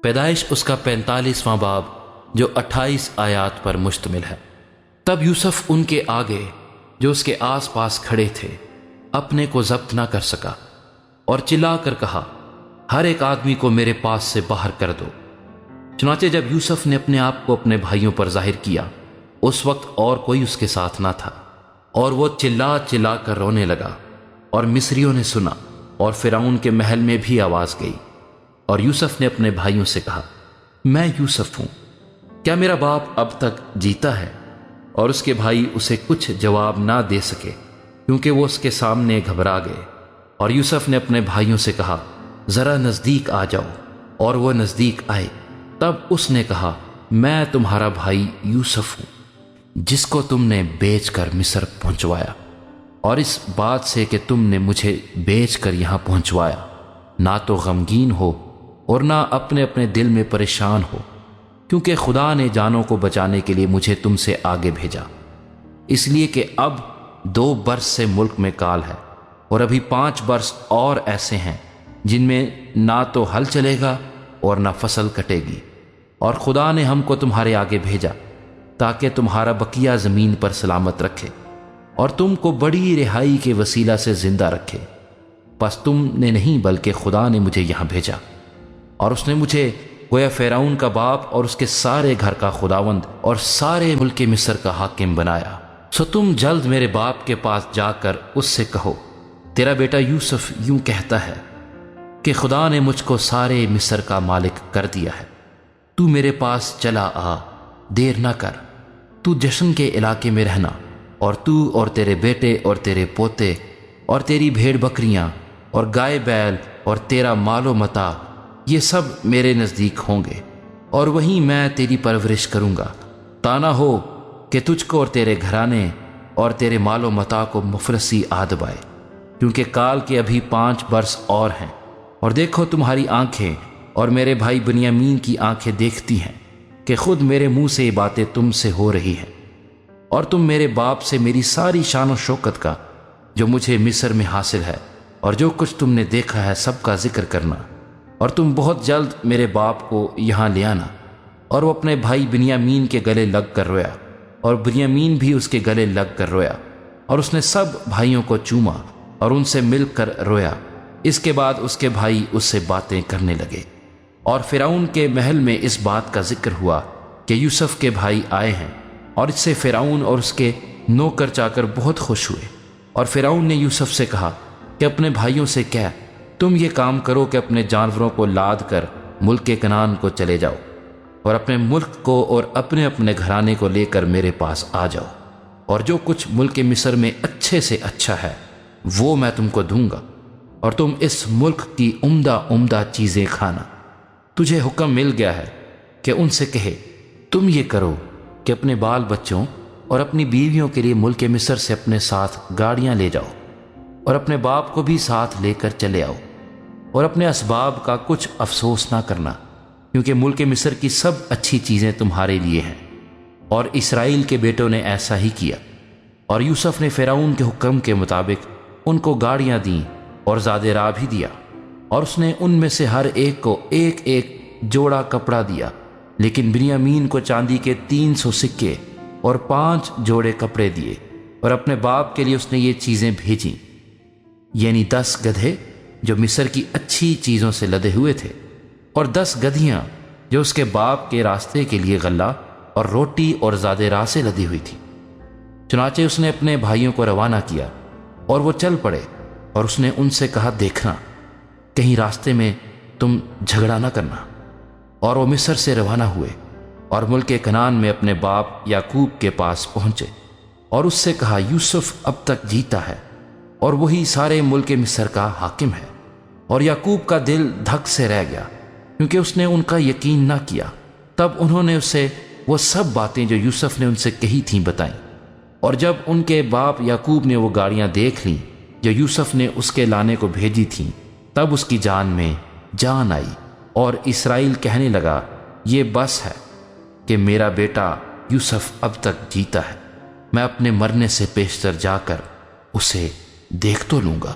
پیدائش اس کا 45واں باب جو 28 آیات پر مشتمل ہے۔ تب یوسف ان کے آگے جو اس کے آس پاس کھڑے تھے اپنے کو ضبط نہ کر سکا اور چلا کر کہا، ہر ایک آدمی کو میرے پاس سے باہر کر دو۔ چنانچہ جب یوسف نے اپنے آپ کو اپنے بھائیوں پر ظاہر کیا، اس وقت اور کوئی اس کے ساتھ نہ تھا، اور وہ چلا چلا کر رونے لگا، اور مصریوں نے سنا، اور فرعون کے محل میں بھی آواز گئی۔ اور یوسف نے اپنے بھائیوں سے کہا، میں یوسف ہوں، کیا میرا باپ اب تک جیتا ہے؟ اور اس کے بھائی اسے کچھ جواب نہ دے سکے، کیونکہ وہ اس کے سامنے گھبرا گئے۔ اور یوسف نے اپنے بھائیوں سے کہا، ذرا نزدیک آ جاؤ، اور وہ نزدیک آئے۔ تب اس نے کہا، میں تمہارا بھائی یوسف ہوں، جس کو تم نے بیچ کر مصر پہنچوایا، اور اس بات سے کہ تم نے مجھے بیچ کر یہاں پہنچوایا، نہ تو غمگین ہو اور نہ اپنے اپنے دل میں پریشان ہو، کیونکہ خدا نے جانوں کو بچانے کے لیے مجھے تم سے آگے بھیجا، اس لیے کہ اب 2 برس سے ملک میں کال ہے، اور ابھی 5 برس اور ایسے ہیں جن میں نہ تو ہل چلے گا اور نہ فصل کٹے گی۔ اور خدا نے ہم کو تمہارے آگے بھیجا تاکہ تمہارا بقیہ زمین پر سلامت رکھے اور تم کو بڑی رہائی کے وسیلہ سے زندہ رکھے۔ پس تم نے نہیں بلکہ خدا نے مجھے یہاں بھیجا، اور اس نے مجھے گویا فرعون کا باپ اور اس کے سارے گھر کا خداوند اور سارے ملک مصر کا حاکم بنایا۔ سو تم جلد میرے باپ کے پاس جا کر اس سے کہو، تیرا بیٹا یوسف یوں کہتا ہے کہ خدا نے مجھ کو سارے مصر کا مالک کر دیا ہے، تو میرے پاس چلا آ، دیر نہ کر، تو جشن کے علاقے میں رہنا، اور تو اور تیرے بیٹے اور تیرے پوتے اور تیری بھیڑ بکریاں اور گائے بیل اور تیرا مال و متاع، یہ سب میرے نزدیک ہوں گے، اور وہیں میں تیری پرورش کروں گا، تا نہ ہو کہ تجھ کو اور تیرے گھرانے اور تیرے مال و متاع کو مفلسی آ دبائے، کیونکہ کال کے ابھی 5 برس اور ہیں۔ اور دیکھو، تمہاری آنکھیں اور میرے بھائی بنیامین کی آنکھیں دیکھتی ہیں کہ خود میرے منہ سے یہ باتیں تم سے ہو رہی ہیں، اور تم میرے باپ سے میری ساری شان و شوکت کا جو مجھے مصر میں حاصل ہے اور جو کچھ تم نے دیکھا ہے سب کا ذکر کرنا، اور تم بہت جلد میرے باپ کو یہاں لے آنا۔ اور وہ اپنے بھائی بنیامین کے گلے لگ کر رویا، اور بنیامین بھی اس کے گلے لگ کر رویا، اور اس نے سب بھائیوں کو چوما اور ان سے مل کر رویا۔ اس کے بعد اس کے بھائی اس سے باتیں کرنے لگے، اور فرعون کے محل میں اس بات کا ذکر ہوا کہ یوسف کے بھائی آئے ہیں، اور اس سے فرعون اور اس کے نوکر چاکر بہت خوش ہوئے۔ اور فرعون نے یوسف سے کہا کہ اپنے بھائیوں سے کہہ، تم یہ کام کرو کہ اپنے جانوروں کو لاد کر ملک کنعان کو چلے جاؤ، اور اپنے ملک کو اور اپنے اپنے گھرانے کو لے کر میرے پاس آ جاؤ، اور جو کچھ ملک مصر میں اچھے سے اچھا ہے وہ میں تم کو دوں گا، اور تم اس ملک کی عمدہ عمدہ چیزیں کھانا۔ تجھے حکم مل گیا ہے کہ ان سے کہے، تم یہ کرو کہ اپنے بال بچوں اور اپنی بیویوں کے لیے ملک مصر سے اپنے ساتھ گاڑیاں لے جاؤ، اور اپنے باپ کو بھی ساتھ لے کر چلے آؤ، اور اپنے اسباب کا کچھ افسوس نہ کرنا، کیونکہ ملک مصر کی سب اچھی چیزیں تمہارے لیے ہیں۔ اور اسرائیل کے بیٹوں نے ایسا ہی کیا، اور یوسف نے فرعون کے حکم کے مطابق ان کو گاڑیاں دیں اور زاد راہ بھی دیا، اور اس نے ان میں سے ہر ایک کو ایک ایک جوڑا کپڑا دیا، لیکن بنیامین کو چاندی کے 300 سکے اور 5 جوڑے کپڑے دیے۔ اور اپنے باپ کے لیے اس نے یہ چیزیں بھیجیں، یعنی 10 گدھے جو مصر کی اچھی چیزوں سے لدے ہوئے تھے، اور 10 گدھیاں جو اس کے باپ کے راستے کے لیے غلہ اور روٹی اور زاد راہ سے لدی ہوئی تھی۔ چنانچہ اس نے اپنے بھائیوں کو روانہ کیا، اور وہ چل پڑے، اور اس نے ان سے کہا، دیکھنا کہیں راستے میں تم جھگڑا نہ کرنا۔ اور وہ مصر سے روانہ ہوئے اور ملک کنعان میں اپنے باپ یعقوب کے پاس پہنچے، اور اس سے کہا، یوسف اب تک جیتا ہے، اور وہی سارے ملک مصر کا حاکم ہے۔ اور یعقوب کا دل دھک سے رہ گیا، کیونکہ اس نے ان کا یقین نہ کیا۔ تب انہوں نے اسے وہ سب باتیں جو یوسف نے ان سے کہی تھیں بتائیں۔ اور جب ان کے باپ یعقوب نے وہ گاڑیاں دیکھ لیں جو یوسف نے اس کے لانے کو بھیجی تھیں، تب اس کی جان میں جان آئی، اور اسرائیل کہنے لگا، یہ بس ہے کہ میرا بیٹا یوسف اب تک جیتا ہے، میں اپنے مرنے سے پیشتر جا کر اسے دیکھ تو لوں گا۔